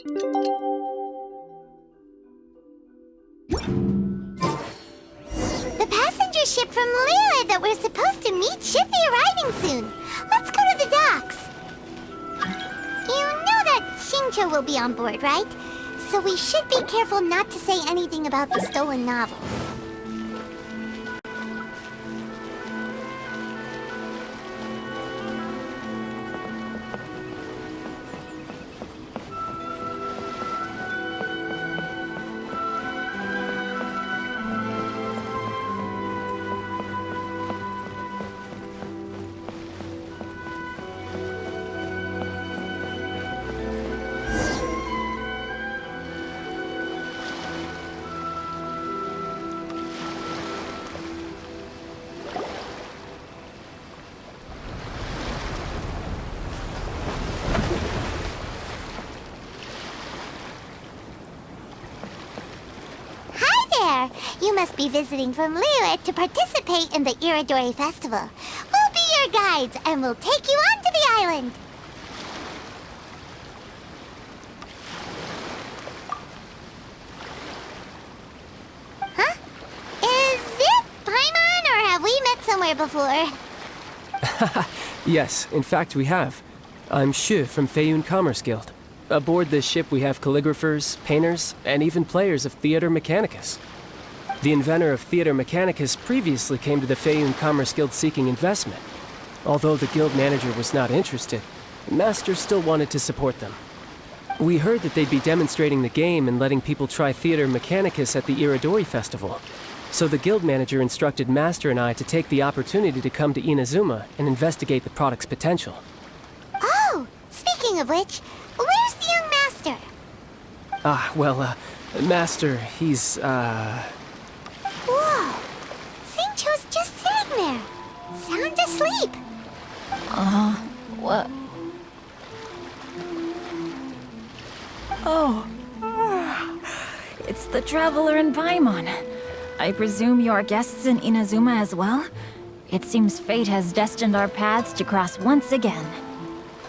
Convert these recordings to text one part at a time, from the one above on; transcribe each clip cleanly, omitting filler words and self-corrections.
The passenger ship from Liyue that we're supposed to meet should be arriving soon. Let's go to the docks. You know that Xingqiu will be on board, right? So we should be careful not to say anything about the stolen novels. You must be visiting from Liyue to participate in the Irodori Festival. We'll be your guides, and we'll take you onto the island. Huh? Is it Paimon, or have we met somewhere before? Yes, in fact we have. I'm Xu from Feiyun Commerce Guild. Aboard this ship we have calligraphers, painters, and even players of Theater Mechanicus. The inventor of Theater Mechanicus previously came to the Feiyun Commerce Guild seeking investment. Although the guild manager was not interested, Master still wanted to support them. We heard that they'd be demonstrating the game and letting people try Theater Mechanicus at the Irodori Festival. So the guild manager instructed Master and I to take the opportunity to come to Inazuma and investigate the product's potential. Oh, speaking of which, where's the young Master? Master, he's, Whoa! Xingqiu's just sitting there, sound asleep. What? Oh, it's the Traveler and Paimon. I presume you're guests in Inazuma as well? It seems fate has destined our paths to cross once again.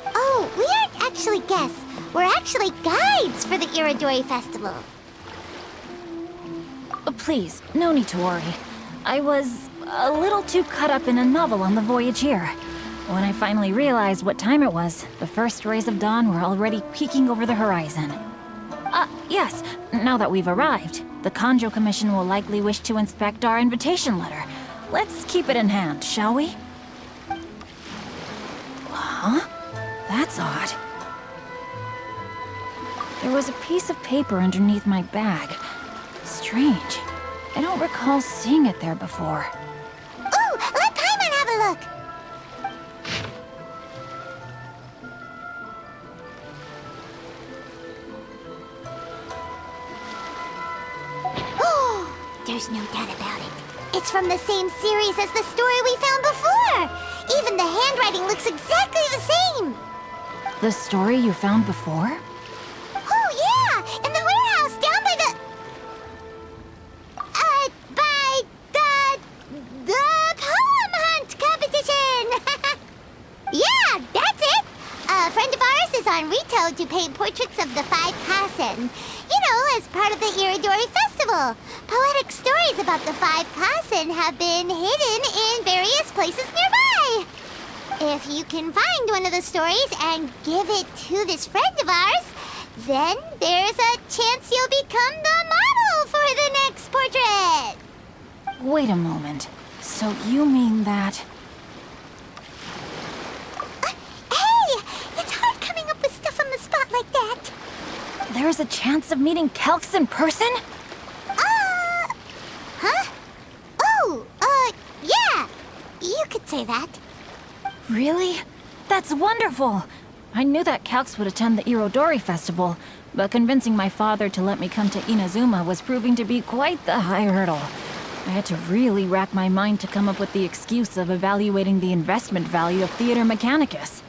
Oh, we aren't actually guests. We're actually guides for the Irodori Festival. Please, no need to worry. I was a little too caught up in a novel on the voyage here. When I finally realized what time it was, the first rays of dawn were already peeking over the horizon. Yes, now that we've arrived, the Conjo Commission will likely wish to inspect our invitation letter. Let's keep it in hand, shall we? Huh? That's odd. There was a piece of paper underneath my bag. Strange. I don't recall seeing it there before. Ooh, let Paimon have a look! Oh, there's no doubt about it. It's from the same series as the story we found before! Even the handwriting looks exactly the same! The story you found before? Oh, yeah! In the warehouse down by the... The poem hunt competition! Yeah, that's it! A friend of ours is on Rito to paint portraits of the Five Kasen. You know, as part of the Irodori Festival. Poetic stories about the Five Kasen have been hidden in various places nearby. If you can find one of the stories and give it to this friend of ours, then there's a chance you'll become the model for the next portrait. Wait a moment. So you mean that... Hey! It's hard coming up with stuff on the spot like that. There's a chance of meeting Calx in person? Huh? Oh, yeah. You could say that. Really? That's wonderful! I knew that Calx would attend the Irodori Festival, but convincing my father to let me come to Inazuma was proving to be quite the high hurdle. I had to really rack my mind to come up with the excuse of evaluating the investment value of Theater Mechanicus.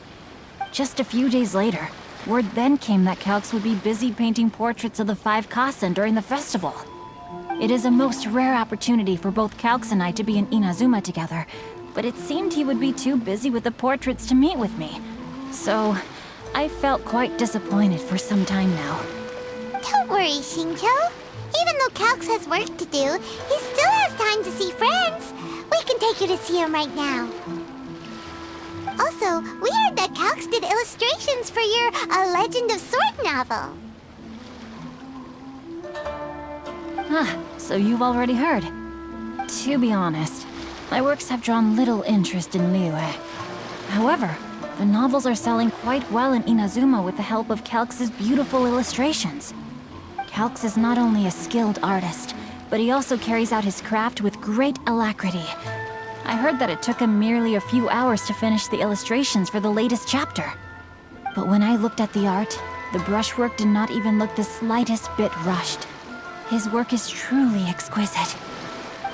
Just a few days later, word then came that Calx would be busy painting portraits of the Five Kasen during the festival. It is a most rare opportunity for both Calx and I to be in Inazuma together, but it seemed he would be too busy with the portraits to meet with me. So, I felt quite disappointed for some time now. Don't worry, Xingqiu. Even though Calx has work to do, he still has time to see friends. We can take you to see him right now. Also, we heard that Calx did illustrations for your A Legend of Sword novel. Ah, so you've already heard. To be honest, my works have drawn little interest in miHoYo. However, the novels are selling quite well in Inazuma with the help of Calx's beautiful illustrations. Calx is not only a skilled artist, but he also carries out his craft with great alacrity. I heard that it took him merely a few hours to finish the illustrations for the latest chapter. But when I looked at the art, the brushwork did not even look the slightest bit rushed. His work is truly exquisite.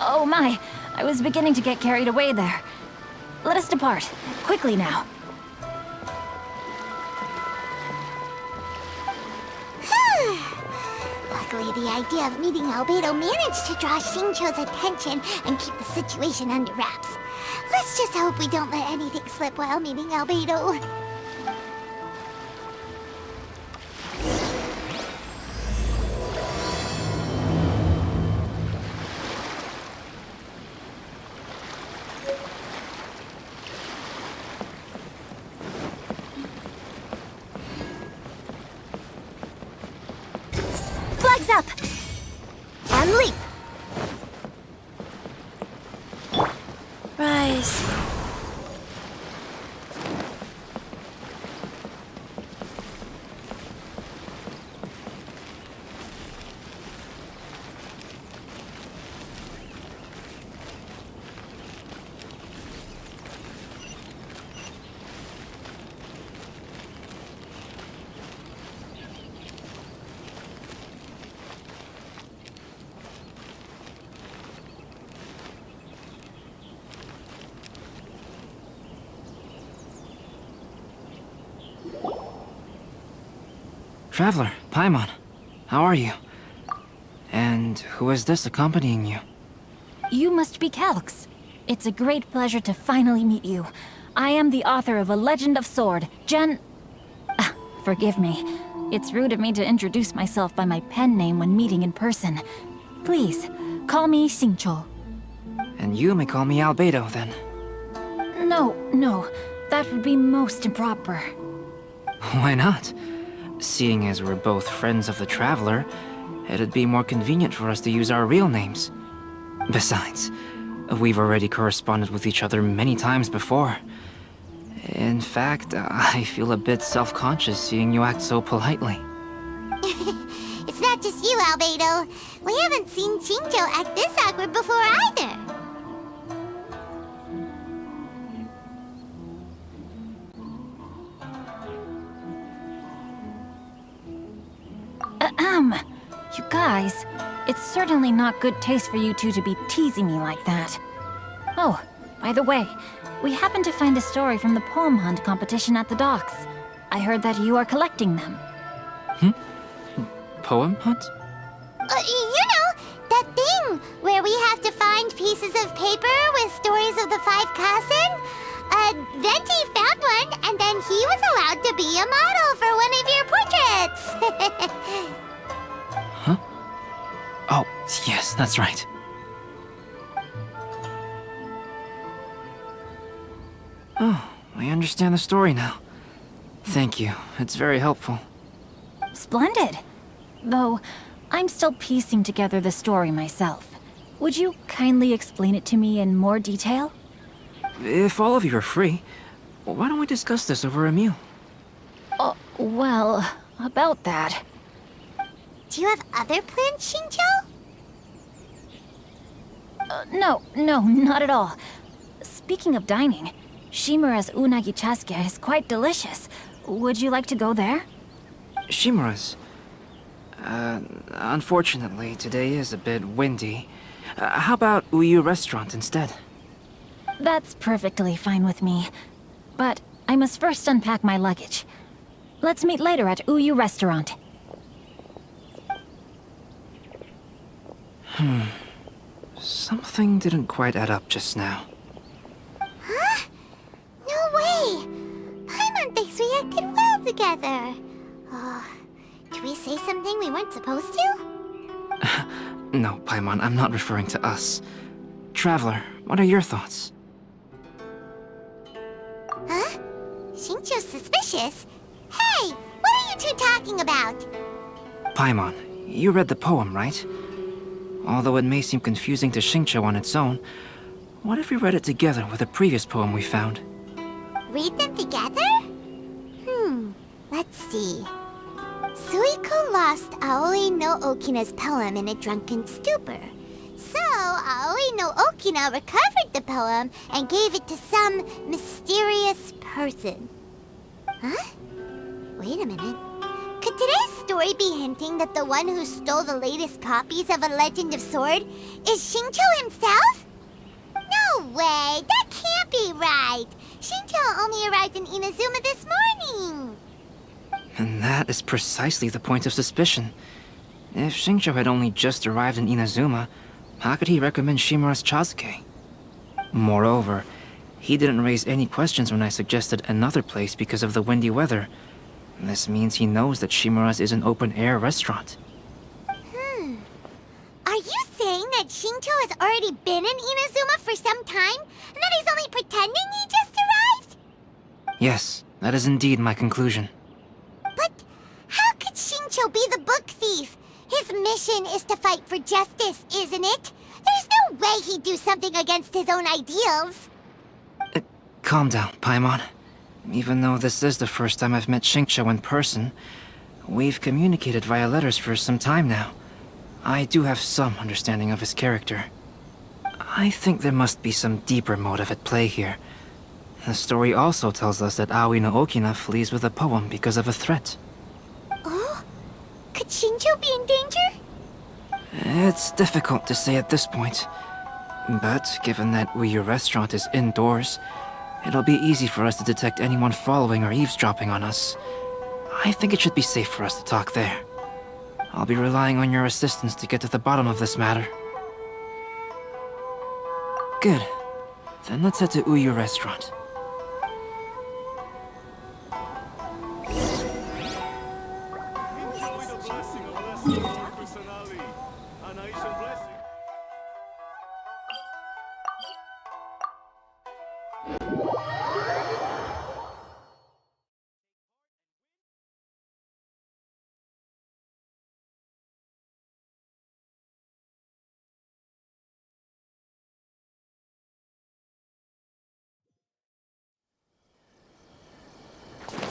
Oh my, I was beginning to get carried away there. Let us depart, quickly now. Luckily, the idea of meeting Albedo managed to draw Xingqiu's attention and keep the situation under wraps. Let's just hope we don't let anything slip while meeting Albedo. Flags up! And leap! Rise. Traveler, Paimon, how are you? And who is this accompanying you? You must be Calx. It's a great pleasure to finally meet you. I am the author of A Legend of Sword, Forgive me. It's rude of me to introduce myself by my pen name when meeting in person. Please, call me Xingqiu. And you may call me Albedo, then. No, that would be most improper. Why not? Seeing as we're both friends of the Traveler, it'd be more convenient for us to use our real names. Besides, we've already corresponded with each other many times before. In fact, I feel a bit self-conscious seeing you act so politely. It's not just you, Albedo. We haven't seen Xingqiu act this awkward before either. You guys, it's certainly not good taste for you two to be teasing me like that. Oh, by the way, we happened to find a story from the poem hunt competition at the docks. I heard that you are collecting them. Poem hunt? You know, that thing where we have to find pieces of paper with stories of the Five Kasen? Venti found one, and then he was allowed to be a model for one of your portraits. Huh? Oh, yes, that's right. Oh, I understand the story now. Thank you, it's very helpful. Splendid. Though, I'm still piecing together the story myself. Would you kindly explain it to me in more detail? If all of you are free, why don't we discuss this over a meal? Well, about that. Do you have other plans, Xingqiu? No, not at all. Speaking of dining, Shimura's unagi chasuke is quite delicious. Would you like to go there? Shimura's? Unfortunately, today is a bit windy. How about Uyu Restaurant instead? That's perfectly fine with me. But I must first unpack my luggage. Let's meet later at Uyu Restaurant. Something didn't quite add up just now. Huh? No way! Paimon thinks we acted well together. say something we weren't supposed to? No, Paimon, I'm not referring to us. Traveler, what are your thoughts? Huh? Xingqiu's suspicious? Hey, what are you two talking about? Paimon, you read the poem, right? Although it may seem confusing to Xingqiu on its own, what if we read it together with a previous poem we found? Read them together? Let's see. Suiko lost Aoi no Okina's poem in a drunken stupor. So, Aoi no Okina recovered the poem and gave it to some mysterious person. Huh? Wait a minute. Could today's story be hinting that the one who stole the latest copies of A Legend of Sword is Xingqiu himself? No way! That can't be right! Xingqiu only arrived in Inazuma this morning! And that is precisely the point of suspicion. If Xingqiu had only just arrived in Inazuma, how could he recommend Shimura's Chazuke? Moreover, he didn't raise any questions when I suggested another place because of the windy weather. This means he knows that Shimura's is an open-air restaurant. Are you saying that Xingqiu has already been in Inazuma for some time, and that he's only pretending he just arrived? Yes, that is indeed my conclusion. But how could Xingqiu be the book thief? His mission is to fight for justice, isn't it? There's no way he'd do something against his own ideals. Calm down, Paimon. Even though this is the first time I've met Xingqiu in person, we've communicated via letters for some time now. I do have some understanding of his character. I think there must be some deeper motive at play here. The story also tells us that Aoi no Okina flees with a poem because of a threat. Oh? Could Xingqiu be in danger? It's difficult to say at this point. But given that Uyu Restaurant is indoors, it'll be easy for us to detect anyone following or eavesdropping on us. I think it should be safe for us to talk there. I'll be relying on your assistance to get to the bottom of this matter. Good. Then let's head to Uyu Restaurant.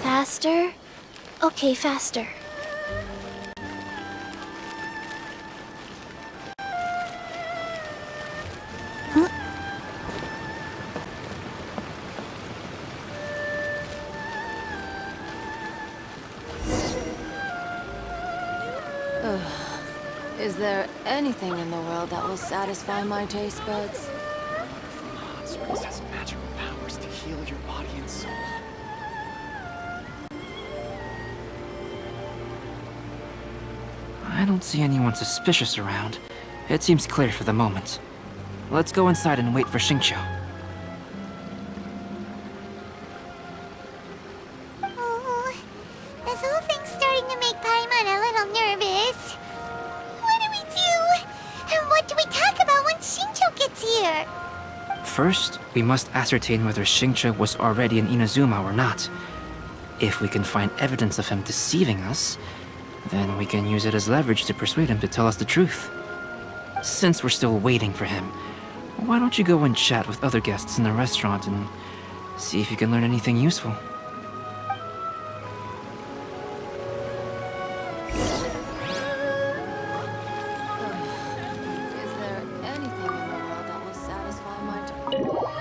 Faster? Okay, faster. Is there anything in the world that will satisfy my taste buds? Hot springs has magical powers to heal your body and soul. I don't see anyone suspicious around. It seems clear for the moment. Let's go inside and wait for Xingqiu. Oh, this whole thing's starting to make Paimon a little nervous. What do we do? And what do we talk about when Xingqiu gets here? First, we must ascertain whether Xingqiu was already in Inazuma or not. If we can find evidence of him deceiving us, then we can use it as leverage to persuade him to tell us the truth. Since we're still waiting for him, why don't you go and chat with other guests in the restaurant and see if you can learn anything useful? Is there anything in the world that will satisfy my taste?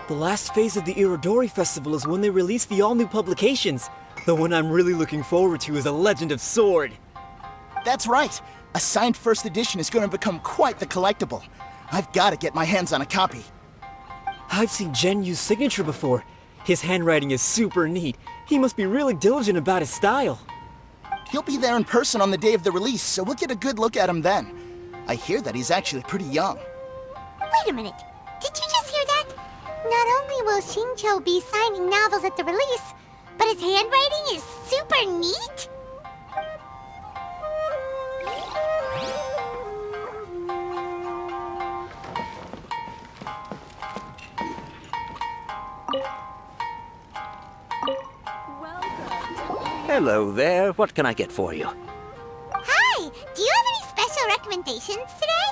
The last phase of the Irodori Festival is when they release the all-new publications. The one I'm really looking forward to is A Legend of Sword. That's right. A signed first edition is going to become quite the collectible. I've got to get my hands on a copy. I've seen Genyu's signature before. His handwriting is super neat. He must be really diligent about his style. He'll be there in person on the day of the release, so we'll get a good look at him then. I hear that he's actually pretty young. Wait a minute. Did you just hear that? Not only will Xingqiu be signing novels at the release, but his handwriting is super neat? Hello there. What can I get for you? Hi! Do you have any special recommendations today?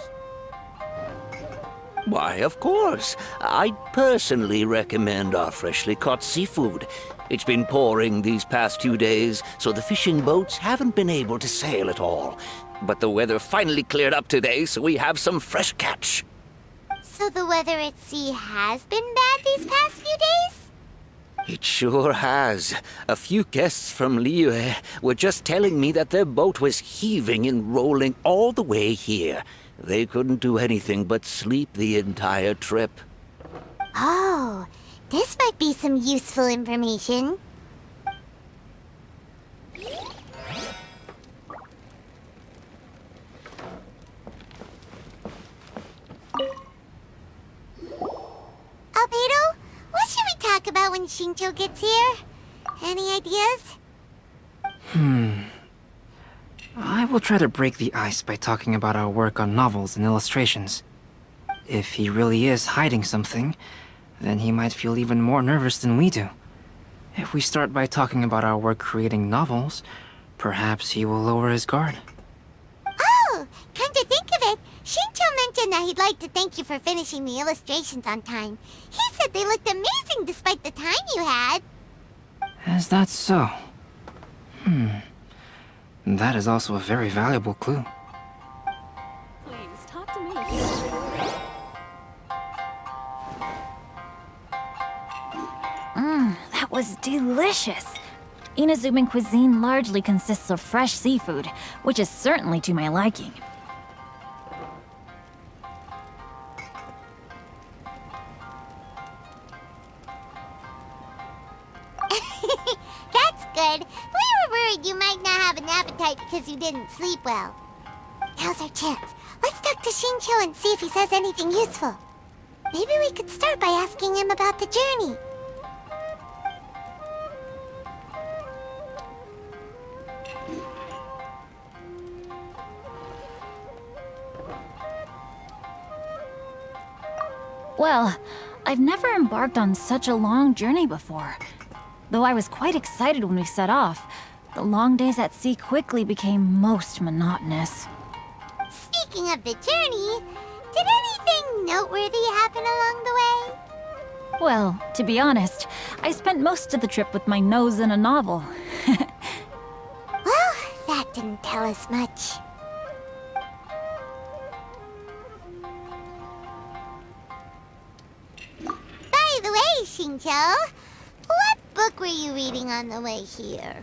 Why, of course. I'd personally recommend our freshly caught seafood. It's been pouring these past 2 days, so the fishing boats haven't been able to sail at all. But the weather finally cleared up today, so we have some fresh catch. So the weather at sea has been bad these past few days? It sure has. A few guests from Liyue were just telling me that their boat was heaving and rolling all the way here. They couldn't do anything but sleep the entire trip. Oh, this might be some useful information. Albedo, what should we talk about when Xingqiu gets here? Any ideas? I will try to break the ice by talking about our work on novels and illustrations. If he really is hiding something, then he might feel even more nervous than we do. If we start by talking about our work creating novels, perhaps he will lower his guard. Oh, come to think of it, Xingqiu mentioned that he'd like to thank you for finishing the illustrations on time. He said they looked amazing despite the time you had. Is that so? That is also a very valuable clue. Please, talk to me. That was delicious. Inazuman cuisine largely consists of fresh seafood, which is certainly to my liking. That's good. We were worried you might not have an appetite because you didn't sleep well. Now's our chance. Let's talk to Xingqiu and see if he says anything useful. Maybe we could start by asking him about the journey. Well, I've never embarked on such a long journey before. Though I was quite excited when we set off, the long days at sea quickly became most monotonous. Speaking of the journey, did anything noteworthy happen along the way? Well, to be honest, I spent most of the trip with my nose in a novel. Well, that didn't tell us much. By the way, Xingqiu, what book were you reading on the way here?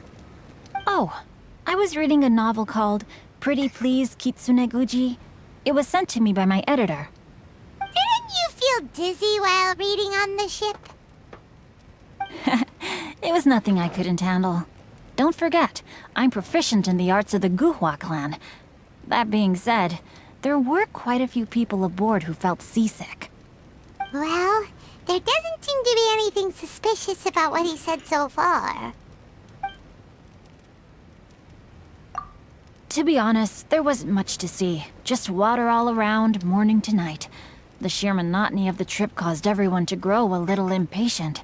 Oh, I was reading a novel called Pretty Please Kitsune Guji. It was sent to me by my editor. Didn't you feel dizzy while reading on the ship? It was nothing I couldn't handle. Don't forget, I'm proficient in the arts of the Guhua clan. That being said, there were quite a few people aboard who felt seasick. Well, there doesn't seem to be anything suspicious about what he said so far. To be honest, there wasn't much to see. Just water all around, morning to night. The sheer monotony of the trip caused everyone to grow a little impatient.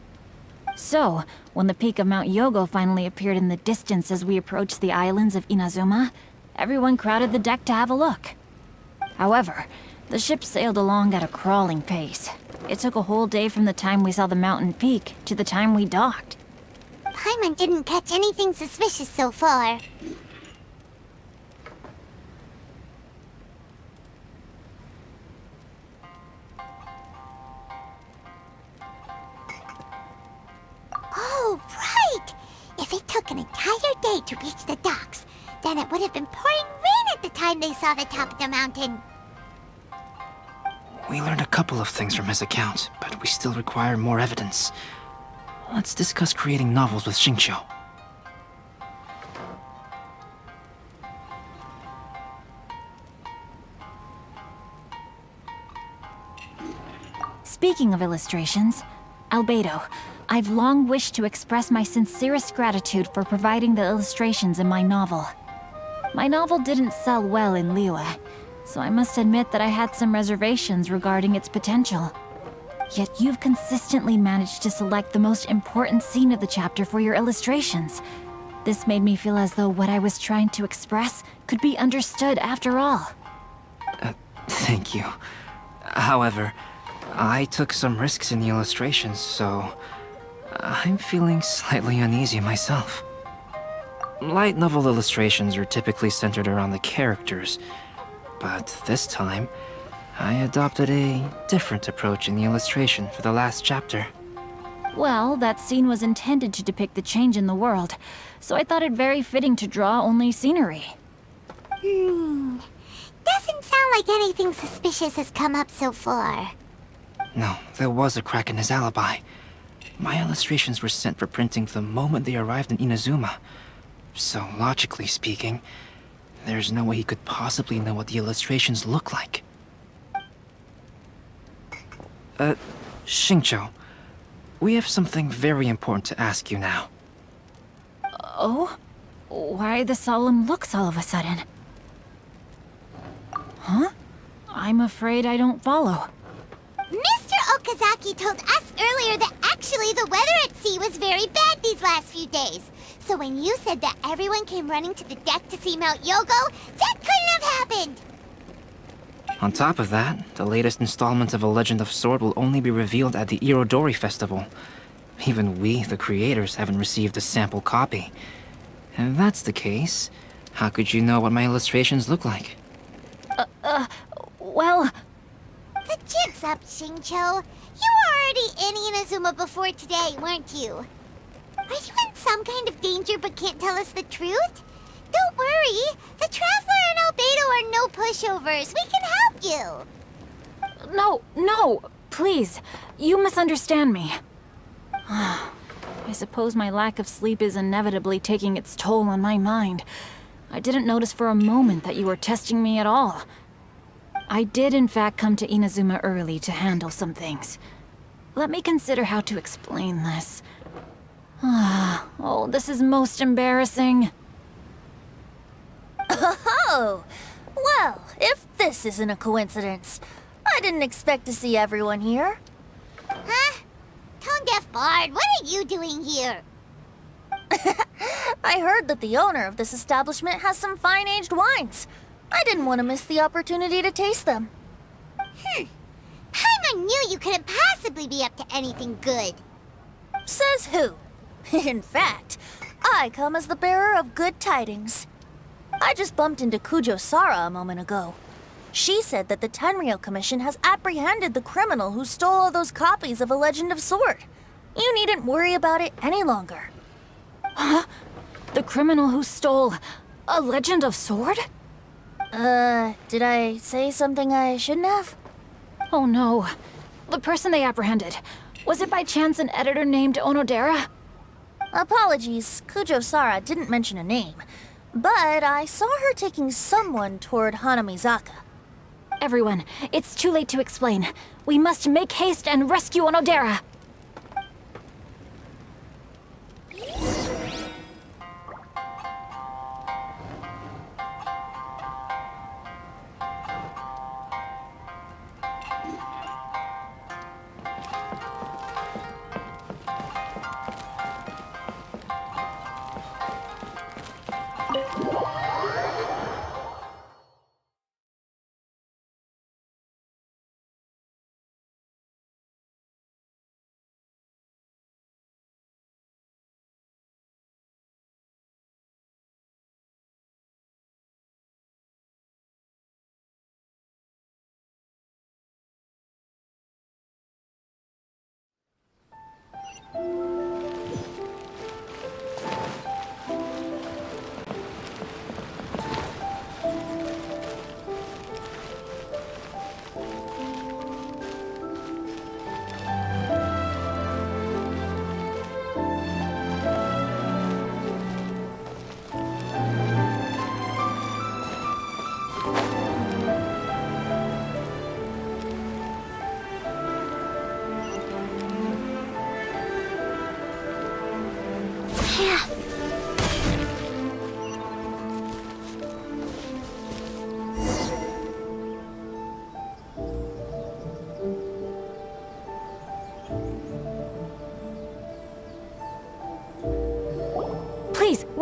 So, when the peak of Mount Yogo finally appeared in the distance as we approached the islands of Inazuma, everyone crowded the deck to have a look. However, the ship sailed along at a crawling pace. It took a whole day from the time we saw the mountain peak to the time we docked. Paimon didn't catch anything suspicious so far. Oh, right! If it took an the docks. Then it would have been pouring rain at the time they saw the top of the mountain. We learned a couple of things from his account, but we still require more evidence. Let's discuss creating novels with Xingqiu. Speaking of illustrations, Albedo, I've long wished to express my sincerest gratitude for providing the illustrations in my novel. My novel didn't sell well in Liyue, so I must admit that I had some reservations regarding its potential. Yet you've consistently managed to select the most important scene of the chapter for your illustrations. This made me feel as though what I was trying to express could be understood after all. Thank you. However, I took some risks in the illustrations, so I'm feeling slightly uneasy myself. Light novel illustrations are typically centered around the characters, but this time, I adopted a different approach in the illustration for the last chapter. Well, that scene was intended to depict the change in the world, so I thought it very fitting to draw only scenery. Doesn't sound like anything suspicious has come up so far. No, there was a crack in his alibi. My illustrations were sent for printing the moment they arrived in Inazuma. So, logically speaking, there's no way he could possibly know what the illustrations look like. Xingqiu, we have something very important to ask you now. Oh? Why the solemn looks all of a sudden? Huh? I'm afraid I don't follow. Mr. Okazaki told us earlier that actually the weather at sea was very bad these last few days. So when you said that everyone came running to the deck to see Mount Yogo, that couldn't have happened! On top of that, the latest installment of A Legend of Sword will only be revealed at the Irodori Festival. Even we, the creators, haven't received a sample copy. If that's the case, how could you know what my illustrations look like? Well... The jig's up, Xingqiu. You were already in Inazuma before today, weren't you? Are you in some kind of danger but can't tell us the truth? Don't worry. The Traveler and Albedo are no pushovers. We can help you. No, please. You misunderstand me. I suppose my lack of sleep is inevitably taking its toll on my mind. I didn't notice for a moment that you were testing me at all. I did in fact come to Inazuma early to handle some things. Let me consider how to explain this. Oh, this is most embarrassing. Oh! Well, if this isn't a coincidence, I didn't expect to see everyone here. Huh? Tone-deaf Bard, what are you doing here? I heard that the owner of this establishment has some fine-aged wines. I didn't want to miss the opportunity to taste them. Paimon knew you couldn't possibly be up to anything good. Says who? In fact, I come as the bearer of good tidings. I just bumped into Kujo Sara a moment ago. She said that the Tenryou Commission has apprehended the criminal who stole all those copies of A Legend of Sword. You needn't worry about it any longer. Huh? The criminal who stole A Legend of Sword? Did I say something I shouldn't have? Oh no. The person they apprehended. Was it by chance an editor named Onodera? Apologies, Kujo Sara didn't mention a name. But I saw her taking someone toward Hanamizaka. Everyone, it's too late to explain. We must make haste and rescue Onodera.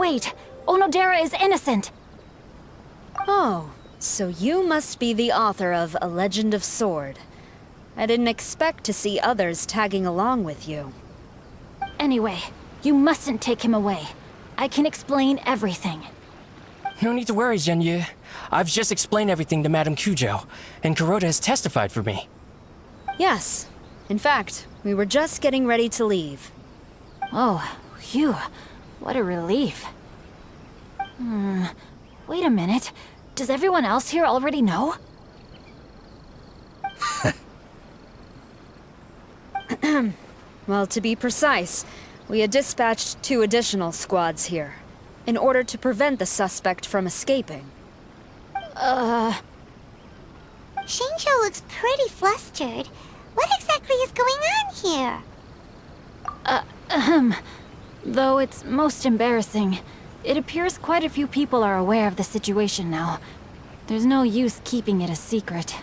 Wait, Onodera is innocent! Oh, so you must be the author of A Legend of Sword. I didn't expect to see others tagging along with you. Anyway, you mustn't take him away. I can explain everything. No need to worry, Xingqiu. I've just explained everything to Madame Kujo, and Kuroda has testified for me. Yes. In fact, we were just getting ready to leave. Oh, phew. What a relief. Wait a minute. Does everyone else here already know? Well, to be precise, we had dispatched 2 additional squads here, in order to prevent the suspect from escaping. Xingqiu looks pretty flustered. What exactly is going on here? Though it's most embarrassing, it appears quite a few people are aware of the situation now. There's no use keeping it a secret.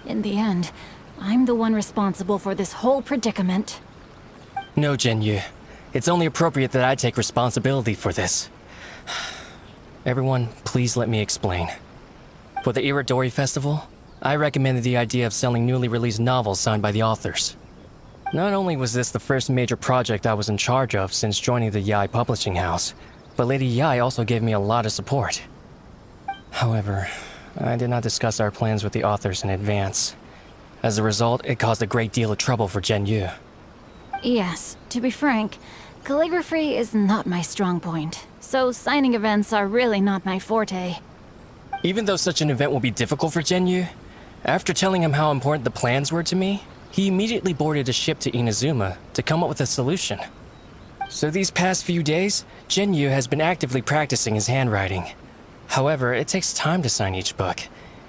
In the end, I'm the one responsible for this whole predicament. No, Xingqiu. It's only appropriate that I take responsibility for this. Everyone, please let me explain. For the Irodori Festival, I recommended the idea of selling newly released novels signed by the authors. Not only was this the first major project I was in charge of since joining the Yae publishing house, but Lady Yae also gave me a lot of support. However, I did not discuss our plans with the authors in advance. As a result, it caused a great deal of trouble for Xingqiu. Yes, to be frank, calligraphy is not my strong point, so signing events are really not my forte. Even though such an event will be difficult for Xingqiu, after telling him how important the plans were to me, he immediately boarded a ship to Inazuma to come up with a solution. So these past few days, Xingqiu has been actively practicing his handwriting. However, it takes time to sign each book,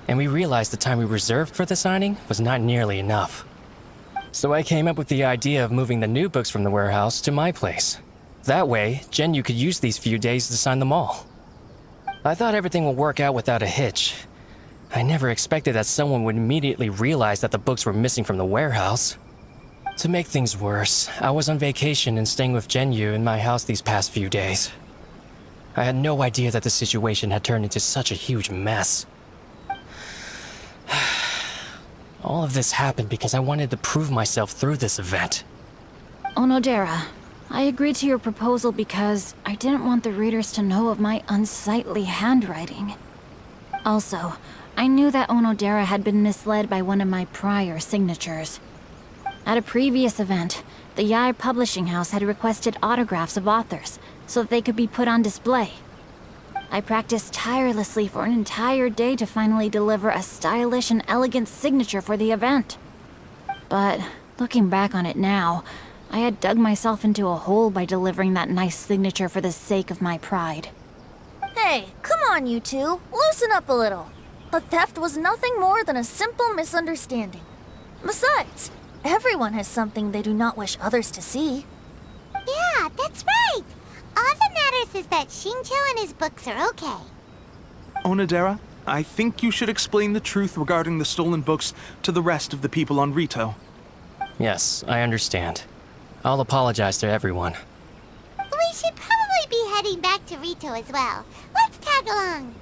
and we realized the time we reserved for the signing was not nearly enough. So I came up with the idea of moving the new books from the warehouse to my place. That way, Xingqiu could use these few days to sign them all. I thought everything would work out without a hitch. I never expected that someone would immediately realize that the books were missing from the warehouse. To make things worse, I was on vacation and staying with Xingqiu in my house these past few days. I had no idea that the situation had turned into such a huge mess. All of this happened because I wanted to prove myself through this event. Onodera, I agreed to your proposal because I didn't want the readers to know of my unsightly handwriting. Also, I knew that Onodera had been misled by one of my prior signatures. At a previous event, the Yae publishing house had requested autographs of authors so that they could be put on display. I practiced tirelessly for an entire day to finally deliver a stylish and elegant signature for the event. But looking back on it now, I had dug myself into a hole by delivering that nice signature for the sake of my pride. Hey, come on, you two. Loosen up a little. A theft was nothing more than a simple misunderstanding. Besides, everyone has something they do not wish others to see. Yeah, that's right. All that matters is that Xingqiu and his books are okay. Onodera, I think you should explain the truth regarding the stolen books to the rest of the people on Rito. Yes, I understand. I'll apologize to everyone. We should probably be heading back to Rito as well. Let's tag along.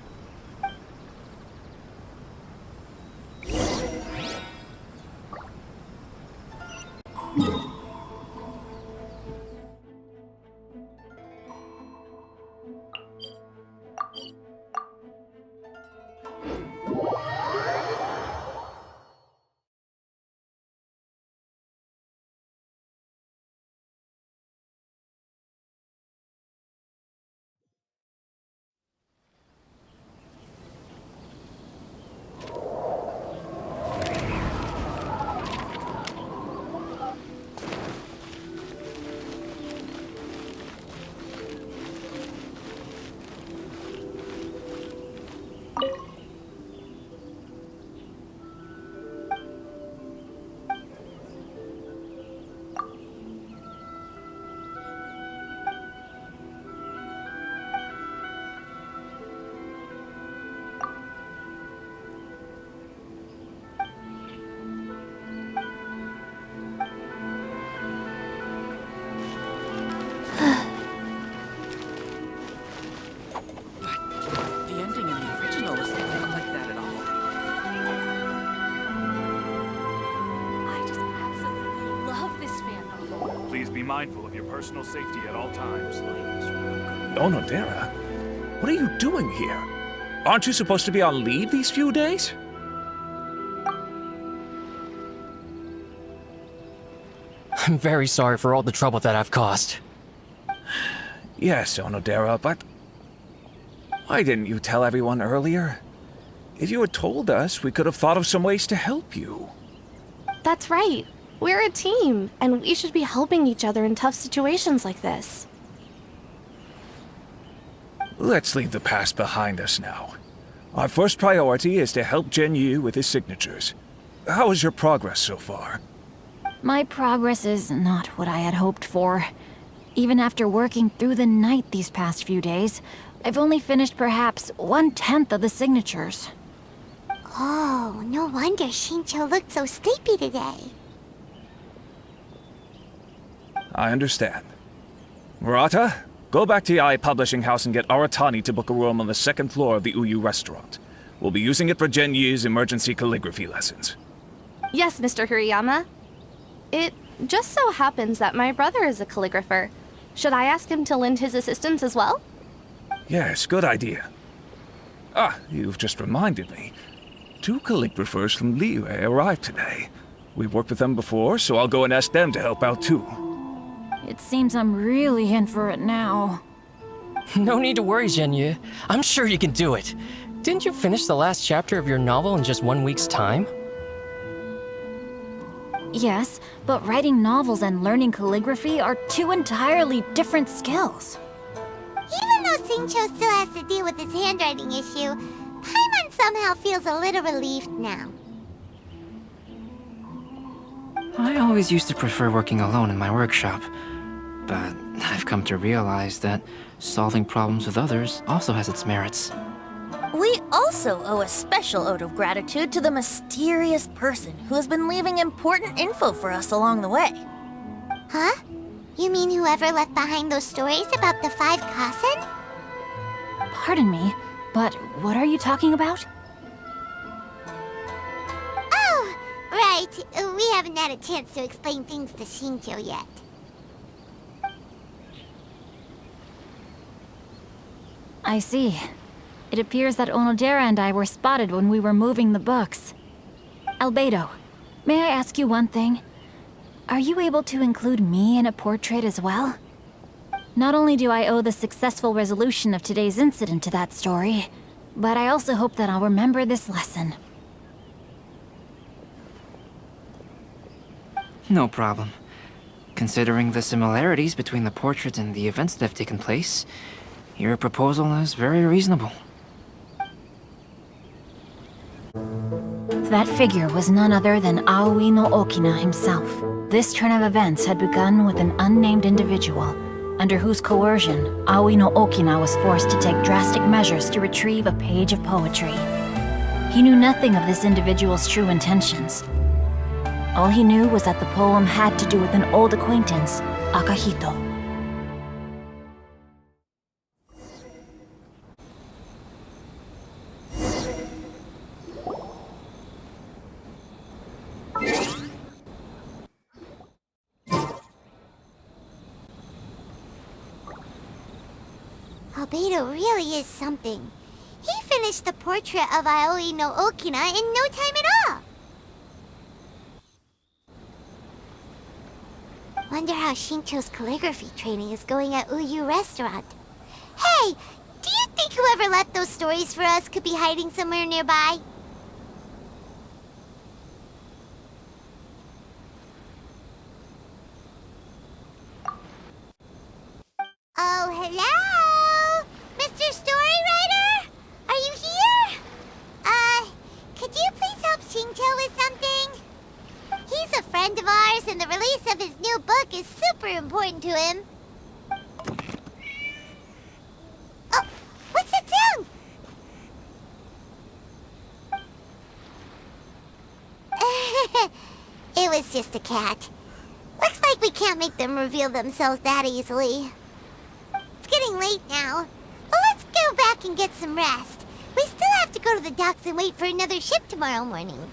Be mindful of your personal safety at all times. Onodera, what are you doing here? Aren't you supposed to be on leave these few days? I'm very sorry for all the trouble that I've caused. Yes, Onodera, but why didn't you tell everyone earlier? If you had told us, we could have thought of some ways to help you. That's right. We're a team, and we should be helping each other in tough situations like this. Let's leave the past behind us now. Our first priority is to help Xingqiu with his signatures. How is your progress so far? My progress is not what I had hoped for. Even after working through the night these past few days, I've only finished perhaps 1/10 of the signatures. Oh, no wonder Xingqiu looked so sleepy today. I understand. Murata, go back to Yae Publishing House and get Aratani to book a room on the second floor of the Uyu restaurant. We'll be using it for Xingqiu's emergency calligraphy lessons. Yes, Mr. Hirayama. It just so happens that my brother is a calligrapher. Should I ask him to lend his assistance as well? Yes, good idea. Ah, you've just reminded me. 2 calligraphers from Liyue arrived today. We've worked with them before, so I'll go and ask them to help out too. It seems I'm really in for it now. No need to worry, Xingqiu. I'm sure you can do it. Didn't you finish the last chapter of your novel in just 1 week's time? Yes, but writing novels and learning calligraphy are 2 entirely different skills. Even though Xingqiu still has to deal with his handwriting issue, Paimon somehow feels a little relieved now. I always used to prefer working alone in my workshop, but I've come to realize that solving problems with others also has its merits. We also owe a special ode of gratitude to the mysterious person who has been leaving important info for us along the way. Huh? You mean whoever left behind those stories about the Five Kasen? Pardon me, but what are you talking about? Oh, right. We haven't had a chance to explain things to Xingqiu yet. I see. It appears that Onodera and I were spotted when we were moving the books. Albedo, may I ask you one thing? Are you able to include me in a portrait as well? Not only do I owe the successful resolution of today's incident to that story, but I also hope that I'll remember this lesson. No problem. Considering the similarities between the portrait and the events that have taken place, your proposal is very reasonable. That figure was none other than Aoi no Okina himself. This turn of events had begun with an unnamed individual, under whose coercion, Aoi no Okina was forced to take drastic measures to retrieve a page of poetry. He knew nothing of this individual's true intentions. All he knew was that the poem had to do with an old acquaintance, Akahito. Albedo really is something. He finished the portrait of Aoi no Okina in no time at all. Wonder how Xingqiu's calligraphy training is going at Uyu restaurant. Hey, do you think whoever left those stories for us could be hiding somewhere nearby? Oh, hello? Mr. Storywriter? Are you here? Could you please help Xingqiu with something? He's a friend of ours, and the release of his new book is super important to him. Oh, what's that sound? It was just a cat. Looks like we can't make them reveal themselves that easily. It's getting late now. Well, let's go back and get some rest. We still have to go to the docks and wait for another ship tomorrow morning.